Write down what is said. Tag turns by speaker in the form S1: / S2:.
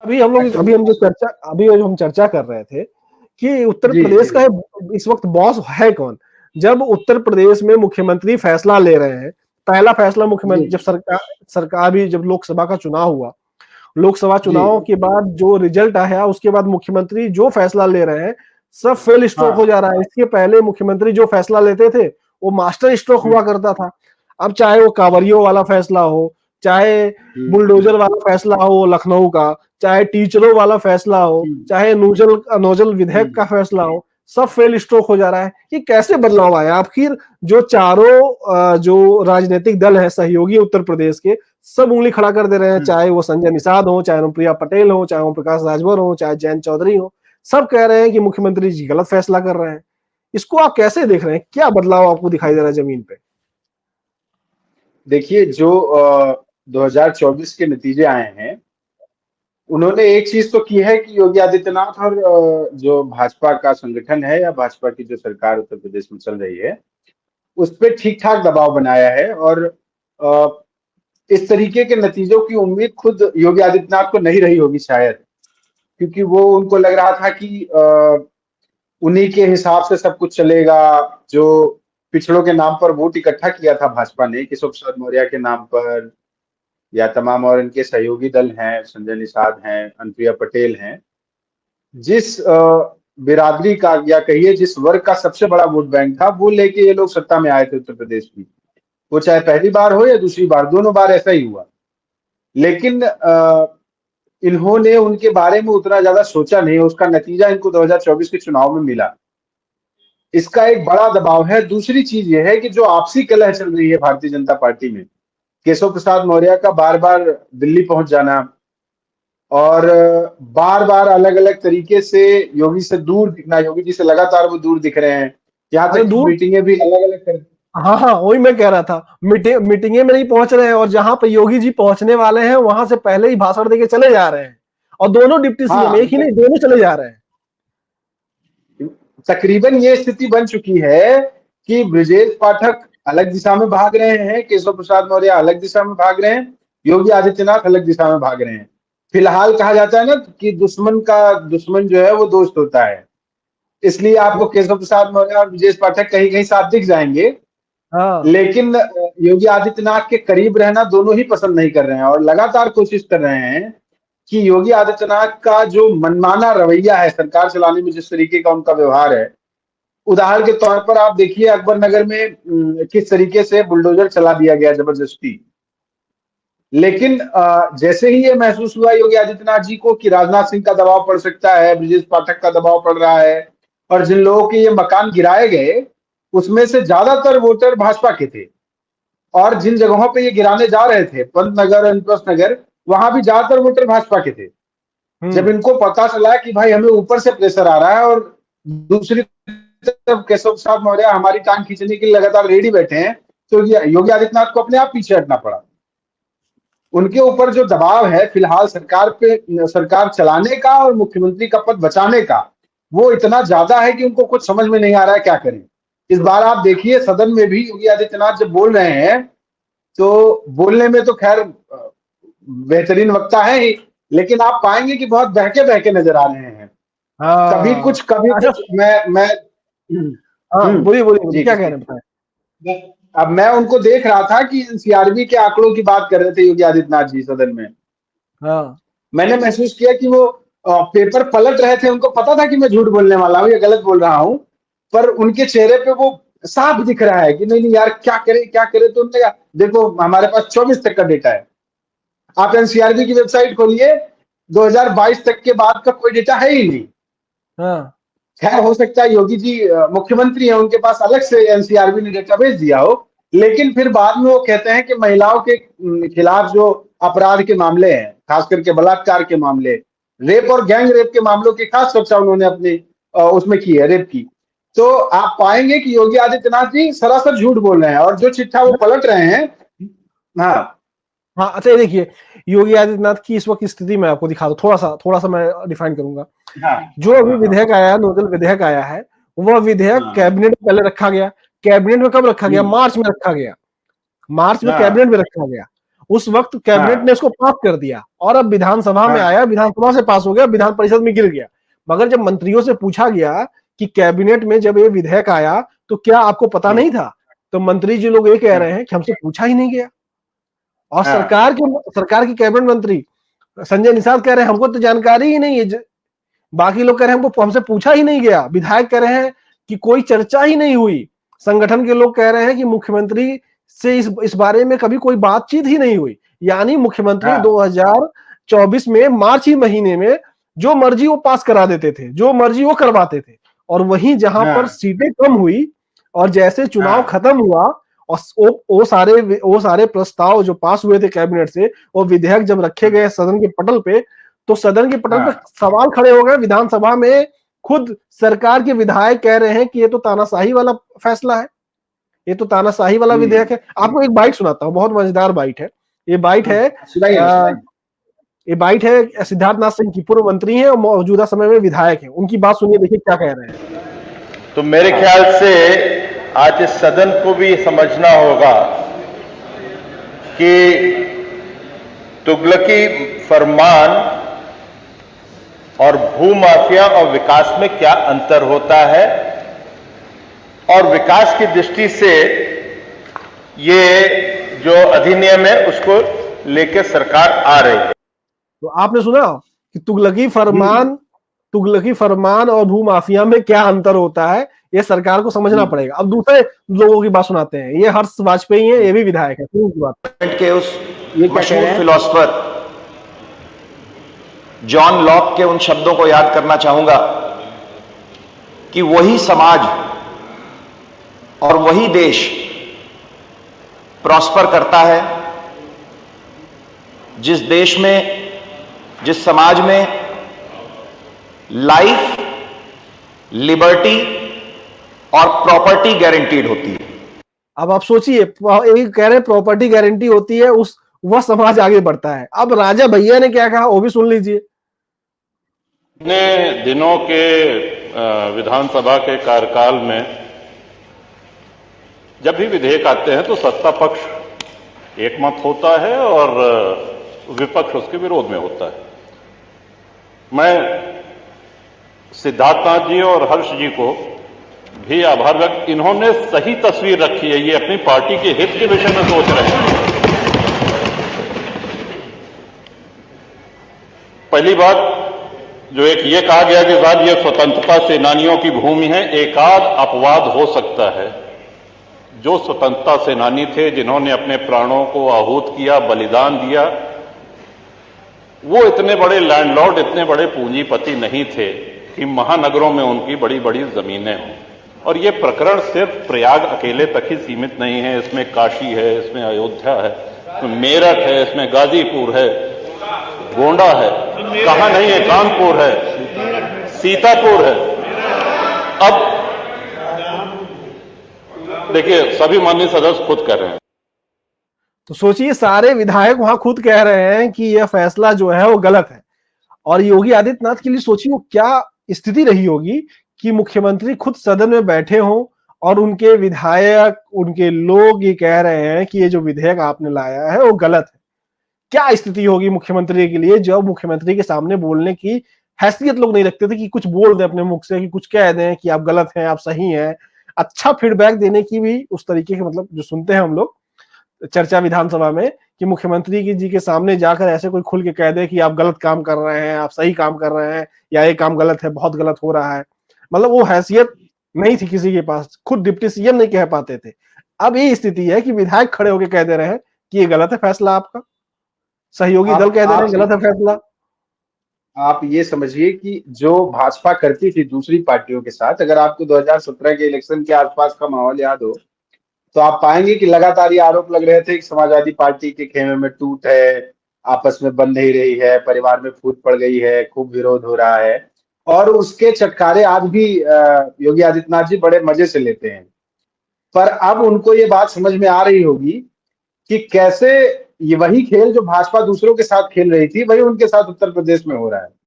S1: अभी जो हम चर्चा कर रहे थे कि उत्तर
S2: जी
S1: प्रदेश
S2: जी
S1: का इस वक्त बॉस है कौन। जब उत्तर प्रदेश में मुख्यमंत्री फैसला ले रहे हैं, पहला फैसला
S2: जी
S1: मुख्यमंत्री, जब सरकार भी, जब लोकसभा का चुनाव हुआ, लोकसभा
S2: जी
S1: चुनाव के बाद जो रिजल्ट आया, उसके बाद मुख्यमंत्री जो फैसला ले रहे हैं सब फेल स्ट्रोक हो
S2: हाँ
S1: जा रहा है। इसके पहले मुख्यमंत्री जो फैसला लेते थे वो मास्टर स्ट्रोक हुआ करता था। अब चाहे वो कांवरियों वाला फैसला हो, चाहे बुलडोजर वाला फैसला हो लखनऊ का, चाहे टीचरों वाला फैसला हो, चाहे नोजल विधेयक का फैसला हो, सब फेल स्ट्रोक हो जा रहा है। ये कैसे बदलाव आया? आखिर जो चारों जो राजनीतिक दल है सहयोगी उत्तर प्रदेश के, सब उंगली खड़ा कर दे रहे हैं, चाहे वो संजय निषाद हो, चाहे अनुप्रिया पटेल हो, चाहे ओम प्रकाश राजभर हो, चाहे जयंत चौधरी हो, सब कह रहे हैं कि मुख्यमंत्री जी गलत फैसला कर रहे हैं। इसको आप कैसे देख रहे हैं? क्या बदलाव आपको दिखाई दे रहा है जमीन पे?
S2: देखिए, जो 2024 के नतीजे आए हैं, उन्होंने एक चीज तो की है कि योगी आदित्यनाथ और जो भाजपा का संगठन है या भाजपा की जो सरकार उत्तर प्रदेश में चल रही है, उस पर ठीक ठाक दबाव बनाया है। और अ, इस तरीके के नतीजों की उम्मीद खुद योगी आदित्यनाथ को नहीं रही होगी शायद, क्योंकि वो उनको लग रहा था कि उन्हीं के हिसाब से सब कुछ चलेगा। जो पिछड़ों के नाम पर वोट इकट्ठा किया था भाजपा ने, केशव प्रसाद मौर्य के नाम पर, या तमाम और इनके सहयोगी दल हैं, संजय निषाद हैं, अनुप्रिया पटेल हैं, जिस बिरादरी का या कहिए जिस वर्ग का सबसे बड़ा वोट बैंक था, वो लेके ये लोग सत्ता में आए थे उत्तर प्रदेश में। वो चाहे पहली बार हो या दूसरी बार, दोनों बार ऐसा ही हुआ। लेकिन इन्होंने उनके बारे में उतना ज्यादा सोचा नहीं, उसका नतीजा इनको 2024 के चुनाव में मिला। इसका एक बड़ा दबाव है। दूसरी चीज यह है कि जो आपसी कलह चल रही है भारतीय जनता पार्टी में, केशव प्रसाद मौर्य का बार बार दिल्ली पहुंच जाना और बार बार अलग अलग तरीके से योगी से दूर दिखना, योगी जी से लगातार वो दूर दिख रहे हैं, यहाँ
S1: अरे
S2: तक
S1: दूर,
S2: मीटिंगें भी अलग अलग कर।
S1: हाँ हाँ, वही मैं कह रहा था, मीटिंगे में नहीं पहुंच रहे हैं, और जहां पे योगी जी पहुंचने वाले हैं वहां से पहले ही भाषण देके चले जा रहे हैं। और दोनों डिप्टी सीएम,
S2: हाँ,
S1: एक ही नहीं, दोनों चले जा रहे हैं।
S2: तकरीबन ये स्थिति बन चुकी है कि ब्रजेश पाठक अलग दिशा में भाग रहे हैं, केशव प्रसाद मौर्य अलग दिशा में भाग रहे हैं, योगी आदित्यनाथ अलग दिशा में भाग रहे हैं। फिलहाल कहा जाता है ना कि दुश्मन का दुश्मन जो है वो दोस्त होता है, इसलिए आपको केशव प्रसाद मौर्य और ब्रजेश पाठक कहीं कहीं साथ दिख जाएंगे।
S1: हाँ,
S2: लेकिन योगी आदित्यनाथ के करीब रहना दोनों ही पसंद नहीं कर रहे हैं और लगातार कोशिश कर रहे हैं कि योगी आदित्यनाथ का जो मनमाना रवैया है सरकार चलाने में, जिस तरीके का उनका व्यवहार है, उदाहरण के तौर पर आप देखिए अकबर नगर में किस तरीके से बुलडोजर चला दिया गया जबरदस्ती। लेकिन जैसे ही ये महसूस हुआ योगी आदित्यनाथ जी को कि राजनाथ सिंह का दबाव पड़ सकता है, ब्रजेश पाठक का दबाव पड़ रहा है, और जिन लोगों के ये मकान गिराए गए उसमें से ज्यादातर वोटर भाजपा के थे, और जिन जगहों पे ये गिराने जा रहे थे, पंत नगर, इंद्रप्रस्थ नगर, वहां भी ज्यादातर वोटर भाजपा के थे। जब इनको पता चला कि भाई हमें ऊपर से प्रेशर आ रहा है और दूसरी तरफ केशव प्रसाद मौर्य हमारी टांग खींचने के लिए लगातार रेडी बैठे हैं, तो योगी आदित्यनाथ को अपने आप पीछे हटना पड़ा। उनके ऊपर जो दबाव है फिलहाल सरकार पे, सरकार चलाने का और मुख्यमंत्री का पद बचाने का, वो इतना ज्यादा है कि उनको कुछ समझ में नहीं आ रहा है क्या करें। इस बार आप देखिए सदन में भी योगी आदित्यनाथ जब बोल रहे हैं, तो बोलने में तो खैर बेहतरीन वक्ता है ही, लेकिन आप पाएंगे कि बहुत बहके बहके नजर आ रहे हैं। कभी
S1: हाँ।
S2: कुछ कभी
S1: अच्छा,
S2: कुछ। मैं
S1: हाँ, बोलिए बोलिए बोलिए,
S2: जी
S1: क्या कह रहे हैं बताएं।
S2: अब मैं उनको देख रहा था कि एनसीआरबी के आंकड़ों की बात कर रहे थे योगी आदित्यनाथ जी सदन में।
S1: हाँ,
S2: मैंने महसूस किया कि वो पेपर पलट रहे थे, उनको पता था कि मैं झूठ बोलने वाला हूँ या गलत बोल रहा हूँ, पर उनके चेहरे पे वो साफ दिख रहा है कि नहीं नहीं यार क्या करे क्या करे। तो उन्होंने कहा देखो हमारे पास 24 तक का डेटा है, आप एनसीआरबी की वेबसाइट खोलिए, 2022 तक के बाद का कोई डेटा है ही नहीं।
S1: हाँ,
S2: खैर हो सकता है योगी जी मुख्यमंत्री हैं, उनके पास अलग से एनसीआरबी ने डेटा भेज दिया हो, लेकिन फिर बाद में वो कहते हैं कि महिलाओं के खिलाफ जो अपराध के मामले हैं, खास करके बलात्कार के मामले, रेप और गैंग रेप के मामलों की खास चर्चा उन्होंने अपनी उसमें की है, रेप की। तो आप पाएंगे कि योगी आदित्यनाथ जी सरासर झूठ बोल रहे हैं और जो चिट्ठा वो पलट रहे हैं। हाँ
S1: हाँ। अच्छा, ये देखिए, योगी आदित्यनाथ की इस वक्त स्थिति मैं आपको दिखा दूं, थोड़ा सा मैं डिफाइन करूंगा।
S2: हाँ
S1: जो अभी विधेयक आया है, नोडल विधेयक आया है, वह विधेयक
S2: हाँ
S1: कैबिनेट में पहले रखा गया। कैबिनेट में कब रखा गया?
S2: हम्म,
S1: मार्च में रखा गया। मार्च में
S2: हाँ
S1: कैबिनेट में रखा गया। उस वक्त कैबिनेट ने इसको पास कर दिया और अब विधानसभा में आया, विधानसभा से पास हो गया, विधान परिषद में गिर गया। मगर जब मंत्रियों से पूछा गया कि कैबिनेट में जब ये विधेयक आया तो क्या आपको पता नहीं था, तो मंत्री जी लोग ये कह रहे हैं कि हमसे पूछा ही नहीं गया। और सरकार के कैबिनेट मंत्री संजय निषाद कह रहे हैं हमको तो जानकारी ही नहीं है। बाकी लोग कह रहे हैं हमसे पूछा ही नहीं गया। विधायक कह रहे हैं कि कोई चर्चा ही नहीं हुई। संगठन के लोग कह रहे हैं कि मुख्यमंत्री से इस बारे में कभी कोई बातचीत ही नहीं हुई। यानी मुख्यमंत्री 2024 में मार्च ही महीने में जो मर्जी वो पास करा देते थे, जो मर्जी वो करवाते थे। और वहीं जहां पर सीटें कम हुई और जैसे चुनाव खत्म हुआ और वो सारे प्रस्ताव जो पास हुए थे कैबिनेट से, वो विधेयक जब रखे गए सदन के पटल पे, तो सदन के पटल पे सवाल खड़े हो गए। विधानसभा में खुद सरकार के विधायक कह रहे हैं कि ये तो तानाशाही वाला फैसला है, ये तो तानाशाही वाला विधेयक है। आपको एक बाइट सुनाता हूँ, बहुत मजेदार बाइट है। ये बाइट है सिद्धार्थनाथ सिंह की, पूर्व मंत्री हैं और मौजूदा समय में विधायक हैं। उनकी बात सुनिए, देखिए क्या कह रहे हैं।
S3: तो मेरे ख्याल से आज इस सदन को भी समझना होगा कि तुगलकी फरमान और भूमाफिया और विकास में क्या अंतर होता है, और विकास की दृष्टि से ये जो अधिनियम है उसको लेकर सरकार आ रही है।
S1: तो आपने सुना कि तुगलकी फरमान और भूमाफिया में क्या अंतर होता है, ये सरकार को समझना पड़ेगा। अब दूसरे लोगों की बात सुनाते हैं। ये हर्ष वाजपेयी है, ये भी विधायक है।
S4: के उस मशहूर फिलोसोफर जॉन लॉक के उन शब्दों को याद करना चाहूंगा कि वही समाज और वही देश प्रॉस्पर करता है जिस देश में, जिस समाज में लाइफ, लिबर्टी और प्रॉपर्टी गारंटीड होती है।
S1: अब आप सोचिए, एक कह रहे प्रॉपर्टी गारंटी होती है, वह समाज आगे बढ़ता है। अब राजा भैया ने क्या कहा वो भी सुन लीजिए।
S3: इतने दिनों के विधानसभा के कार्यकाल में जब भी विधेयक आते हैं तो सत्ता पक्ष एकमत होता है और विपक्ष उसके विरोध में होता है। मैं सिद्धार्थनाथ जी और हर्ष जी को भी आभार व्यक्त, इन्होंने सही तस्वीर रखी है। ये अपनी पार्टी के हित के विषय में सोच रहे हैं। पहली बात जो एक ये कहा गया कि साहब ये स्वतंत्रता सेनानियों की भूमि है, एकाध अपवाद हो सकता है। जो स्वतंत्रता सेनानी थे, जिन्होंने अपने प्राणों को आहूत किया, बलिदान दिया, वो इतने बड़े लैंडलॉर्ड, इतने बड़े पूंजीपति नहीं थे कि महानगरों में उनकी बड़ी बड़ी जमीनें हों। और ये प्रकरण सिर्फ प्रयाग अकेले तक ही सीमित नहीं है। इसमें काशी है, इसमें अयोध्या है, इसमें मेरठ है, इसमें गाजीपुर है, गोंडा है, कहां नहीं है, कानपुर है, सीतापुर है। अब देखिए, सभी माननीय सदस्य खुद कह रहे हैं।
S1: तो सोचिए, सारे विधायक वहां खुद कह रहे हैं कि यह फैसला जो है वो गलत है। और योगी आदित्यनाथ के लिए सोचिए वो क्या स्थिति रही होगी कि मुख्यमंत्री खुद सदन में बैठे हों और उनके विधायक, उनके लोग ये कह रहे हैं कि ये जो विधेयक आपने लाया है वो गलत है। क्या स्थिति होगी मुख्यमंत्री के लिए, जब मुख्यमंत्री के सामने बोलने की हैसियत लोग नहीं रखते थे कि कुछ बोल दें अपने मुख से, कि कुछ कह दें कि आप गलत हैं, आप सही हैं। अच्छा फीडबैक देने की भी उस तरीके के, मतलब जो सुनते हैं हम लोग चर्चा विधानसभा में, कि मुख्यमंत्री जी के सामने जाकर ऐसे कोई खुल के कह दे कि आप गलत काम कर रहे हैं, आप सही काम कर रहे हैं, या ये काम गलत है, बहुत गलत हो रहा है। मतलब वो हैसियत नहीं थी किसी के पास, खुद डिप्टी सीएम नहीं कह पाते थे। अब ये स्थिति है कि विधायक खड़े होकर कह दे रहे हैं कि ये गलत है फैसला आपका, सहयोगी दल कह दे रहे हैं गलत है फैसला।
S2: आप ये समझिए कि जो भाजपा करती थी दूसरी पार्टियों के साथ, अगर आपको 2017 के इलेक्शन के आसपास का माहौल याद हो, तो आप पाएंगे कि लगातार ये आरोप लग रहे थे कि समाजवादी पार्टी के खेमे में टूट है, आपस में बन नहीं रही है, परिवार में फूट पड़ गई है, खूब विरोध हो रहा है। और उसके चटखारे आज भी योगी आदित्यनाथ जी बड़े मजे से लेते हैं। पर अब उनको ये बात समझ में आ रही होगी कि कैसे ये वही खेल जो भाजपा दूसरों के साथ खेल रही थी, वही उनके साथ उत्तर प्रदेश में हो रहा है।